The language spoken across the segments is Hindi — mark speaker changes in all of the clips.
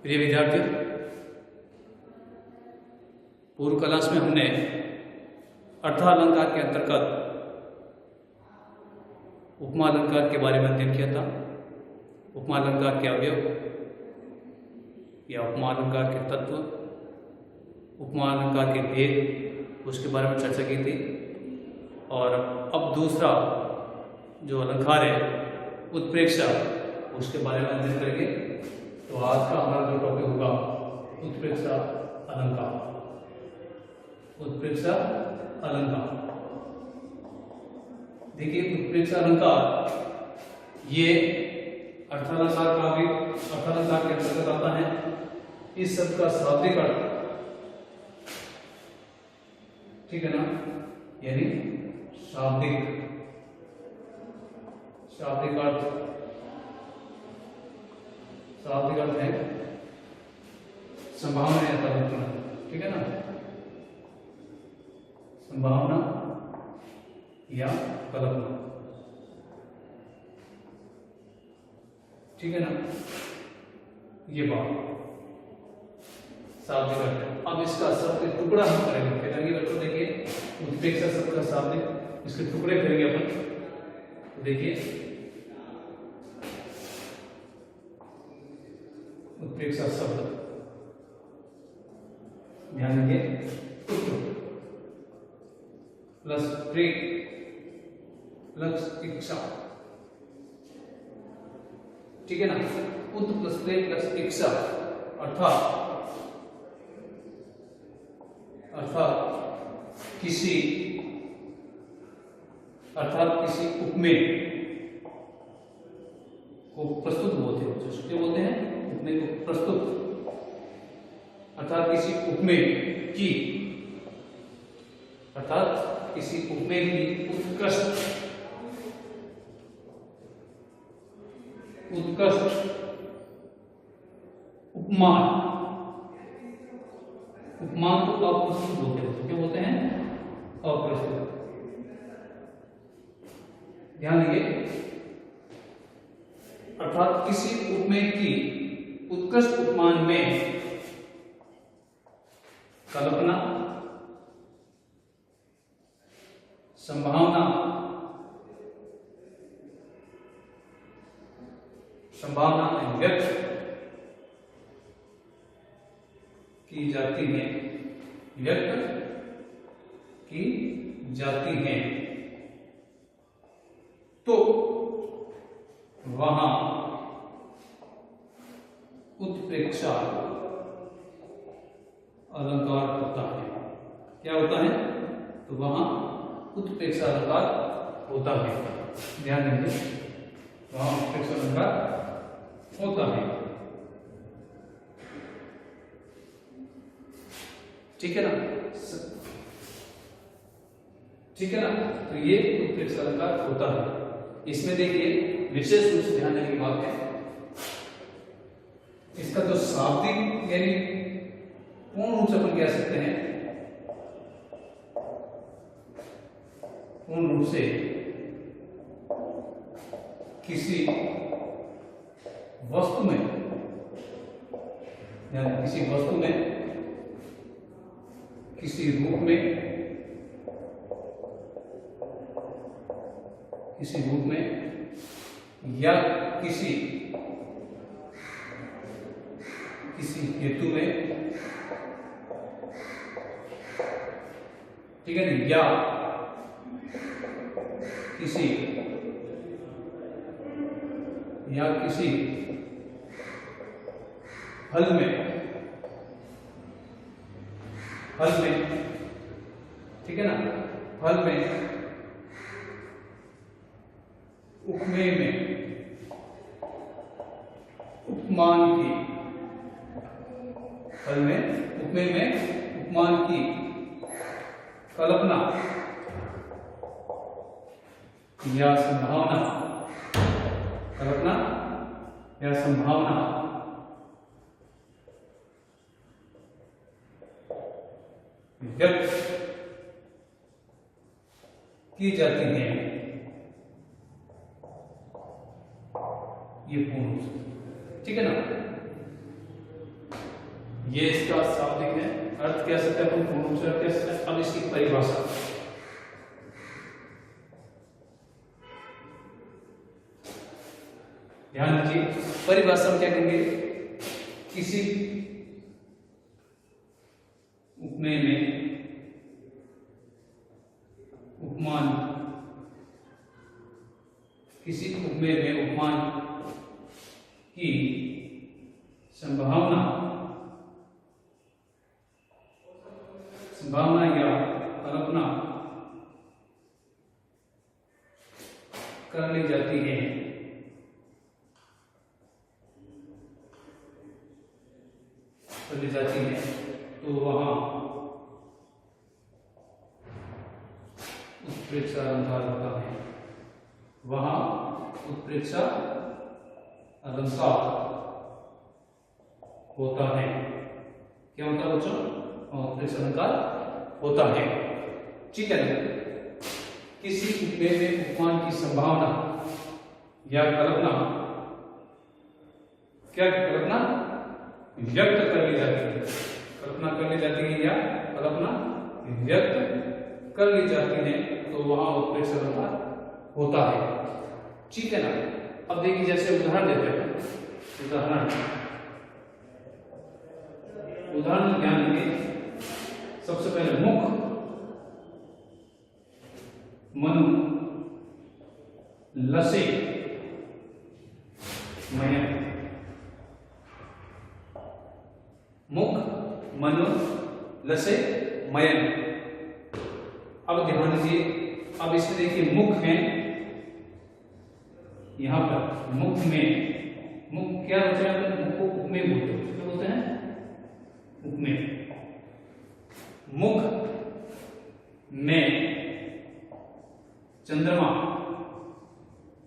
Speaker 1: प्रिय विद्यार्थियों, पूर्व क्लास में हमने अर्थालंकार के अंतर्गत उपमा अलंकार के बारे में अध्ययन किया था। उपमा अलंकार के अवयव या उपमा अलंकार के तत्व, उपमा अलंकार के भेद, उसके बारे में चर्चा की थी। और अब दूसरा जो अलंकार है उत्प्रेक्षा, उसके बारे में अध्ययन करेंगे। तो आज का हमारा जो टॉपिक होगा उत्प्रेक्षा अलंकार। उत्प्रेक्षा अलंकार, देखिए उत्प्रेक्षा अलंकार ये अर्थालंकार का भी अर्थालंकार के अंतर्गत आता है। इस शब्द का शाब्दिक अर्थ, ठीक है ना, यानी शाब्दिक अर्थ है संभावना या कल्पना, ठीक है ना, संभावना या कल्पना, ठीक है ना, ये बात शाब्दिक अर्थ है। अब इसका शब्द टुकड़ा हम करेंगे, फिर बच्चों देखिए उत्प्रेक्षा शब्द का शाब्दिक इसके टुकड़े करेंगे अपन। तो देखिए उत्प्रेक्षा शब्द, ध्यान दीजिए, प्लस प्रेक प्लस इच्छा, ठीक है ना, उत प्लस प्रेक प्लस इच्छा अर्थात किसी उपमेय को प्रस्तुत बोलते हैं। क्या बोलते हैं? उपमेय को प्रस्तुत, अर्थात किसी उपमेय की, अर्थात किसी उपमेय की उत्कृष्ट उपमान को अप्रस्तुत बोलते हैं। क्या बोलते हैं? अप्रस्तुत। ध्यान दीजिए, अर्थात किसी उपमेय की उत्कृष्ट उपमान में कल्पना, संभावना व्यक्त की जाती है, तो वहां उत्प्रेक्षा अलंकार होता है। क्या होता है? तो वहां उत्प्रेक्षा अलंकार होता है। ध्यान दीजिए, वहां उत्प्रेक्षा अलंकार होता है, ठीक है ना, ठीक है ना। तो ये उत्प्रेक्षा अलंकार होता है। इसमें देखिए विशेष रूप से ध्यान देने की बात है, इसका जो शाब्दिक यानी पूर्ण रूप से अपन कह सकते हैं, पूर्ण रूप से किसी वस्तु में, किसी रूप में या किसी हेतु में, ठीक है ना, या किसी फल में, ठीक है ना, फल में, उपमेय में उपमान की, फल में उपमेय में उपमान की कल्पना या संभावना, व्यक्त की जाती है। ये पूर्ण, ठीक है ना। ये इसका शाब्दिक है, अर्थ कह सकते हैं, पूर्ण रूप से अर्थ कह सकते हैं। अब इसकी परिभाषा, ध्यान रखिए, परिभाषा में क्या कहेंगे, किसी उपमेय में उपमान, किसी उपमेय में उपमान की संभावना या कल्पना कर ली जाती है, तो वहां उत्प्रेक्षा अलंकार होता है। वहां उत्प्रेक्षा अलंकार होता है। क्या होता है बच्चों? उत्प्रेक्षा अलंकार होता है। ठीक है ना? किसी उपमेय में उपमान की संभावना या कल्पना, क्या कल्पना व्यक्त कर ली जाती है, कल्पना कर ली जाती है या कल्पना व्यक्त कर ली जाती है, तो वहां उत्प्रेक्षा अलंकार होता है। ठीक है ना? अब देखिए, जैसे उदाहरण देते हैं, उदाहरण ध्यान देंगे। सबसे पहले मुख, मनु, लसे, मयन। मुख, मनु, लसे, मयन। अब ध्यान दीजिए, अब इसमें देखिए मुख है, यहां पर मुख में, मुख क्या होता है? मुख को उपमेय बोलते हैं। क्या बोलते हैं? उपमेय। मुख में चंद्रमा,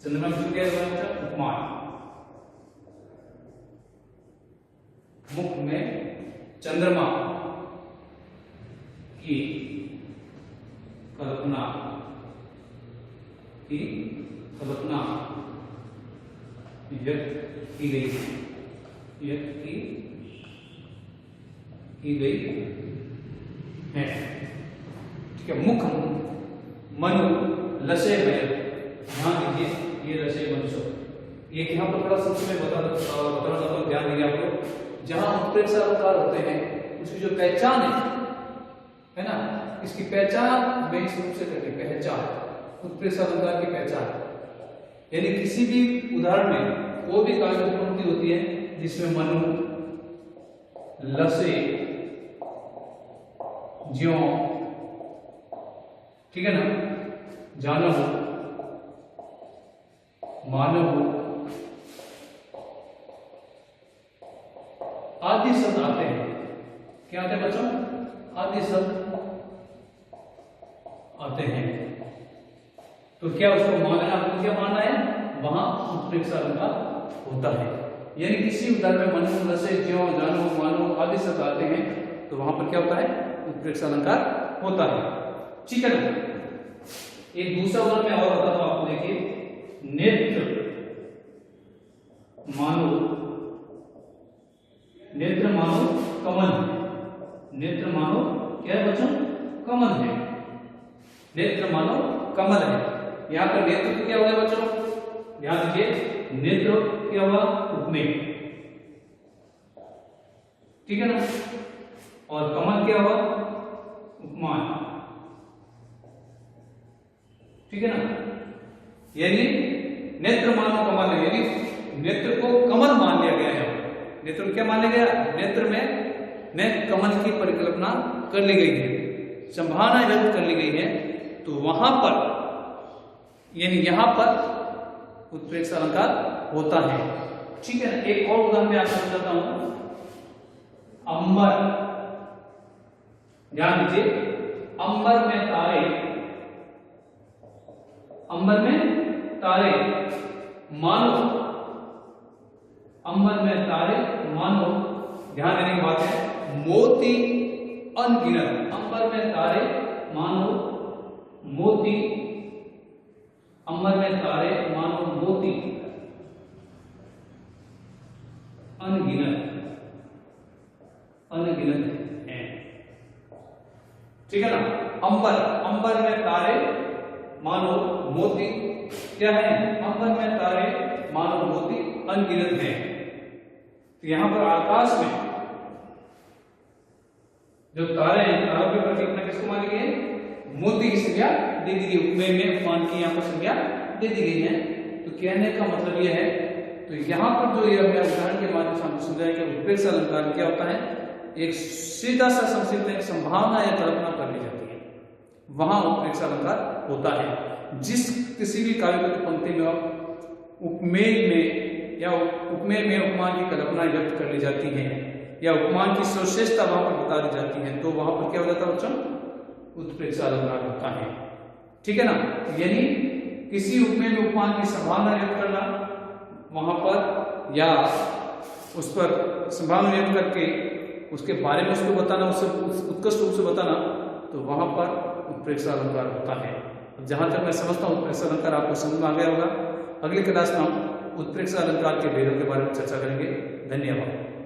Speaker 1: चंद्रमा क्यों क्या होता है? उपमान। मुख में चंद्रमा की कल्पना व्यक्त की गई है। ठीक है? मुख, मनु, लसे, मयन। ध्यान दीजिए, ये लसे मनुष्य, ये यहाँ पर थोड़ा सबसे मैं बताना चाहता हूँ, ध्यान दीजिए आप लोग। जहां उत्प्रेक्षा अलंकार होते हैं, उसकी जो पहचान है ना, इसकी पहचान हमें इस रूप से करनी, पहचान, उत्प्रेक्षा अलंकार की पहचान। यानी किसी भी उदाहरण में कोई भी काव्य पंक्ति होती है जिसमें मनु, लसे, ज्यों, ठीक है ना, जानव, मानव आदि शब्द आते हैं। क्या आते हैं बच्चों? आदि शब्द आते हैं, तो क्या उसको मानना, आपको क्या मानना है? वहां उत्प्रेक्षा अलंकार होता है। यानी किसी उदाहरण में मनु, लसे, ज्यों, जानो, मानो आदि शब्द आते हैं, तो वहां पर क्या होता है? उत्प्रेक्षा अलंकार होता है। ठीक है ना? एक दूसरा उदाहरण मैं और बताता हूं आपको, देखिए, नेत्र, मानो, नेत्र मानो कमल, नेत्र मानो क्या है बच्चों? कमल है। नेत्र मानो कमल है। यहां पर नेत्र क्या हुआ बच्चों? ध्यान दीजिए, नेत्र क्या हुआ? उपमेय। ठीक है ना? और कमल क्या हुआ? उपमान। ठीक है ना? यानी नेत्र मानो कमल है, यानी नेत्र को कमल मान लिया गया है। नेत्र को क्या मान लिया गया? नेत्र में कमल की परिकल्पना कर ली गई है, संभावना व्यक्त कर ली गई है, तो वहां पर, यानी यहां पर उत्प्रेक्षा अलंकार होता है। ठीक है ना? एक और उदाहरण मैं आपको बताता हूं, अंबर। ध्यान दीजिए, अंबर में तारे, अंबर में तारे मानो, अंबर में तारे मानो, ध्यान देने की बात है, मोती अनगिनत। अंबर में तारे मानो मोती, अंबर में तारे मानो मोती अनगिनत, ठीक है ना। अंबर, अंबर में तारे मानो मोती, क्या है, अंबर में तारे मानो मोती अनगिनत हैं। तो यहां पर आकाश में जो तारे हैं, तारों के प्रतीक में किसको मानी गई है, मोती की संज्ञा दे दी गई, उपमेय में उपमान की यहाँ पर संज्ञा दे दी गई है। तो कहने का मतलब यह है, तो यहाँ पर जो यह मैं उदाहरण के माध्यम से हमको समझाया कि उत्प्रेक्षा अलंकार क्या होता है, एक सीधा सा संक्षिप्त एक संभावना या कल्पना कर ली जाती है, वहां उत्प्रेक्षा अलंकार होता है। जिस किसी भी काव्य की पंक्ति में उपमेय में या उपमेय में उपमान की कल्पना व्यक्त कर ली जाती है या उपमान की विशेषता वहां पर बता दी जाती है, तो वहां पर क्या हो जाता है बच्चों, उत्प्रेक्षा अलंकार होता है। ठीक है ना। यानी किसी उपमेय में उपमान की संभावना व्यक्त करना वहां पर, या उस पर संभावना व्यक्त करके उसके बारे में उसको बताना, उससे उत्कृष्ट रूप से बताना, तो वहां पर उत्प्रेक्षा अलंकार होता है। जहां तक मैं समझता हूँ उत्प्रेक्षा अलंकार आपको समझ में आ गया होगा। अगले क्लास में हम उत्प्रेक्षा अलंकार के भेदों के बारे में चर्चा करेंगे। धन्यवाद।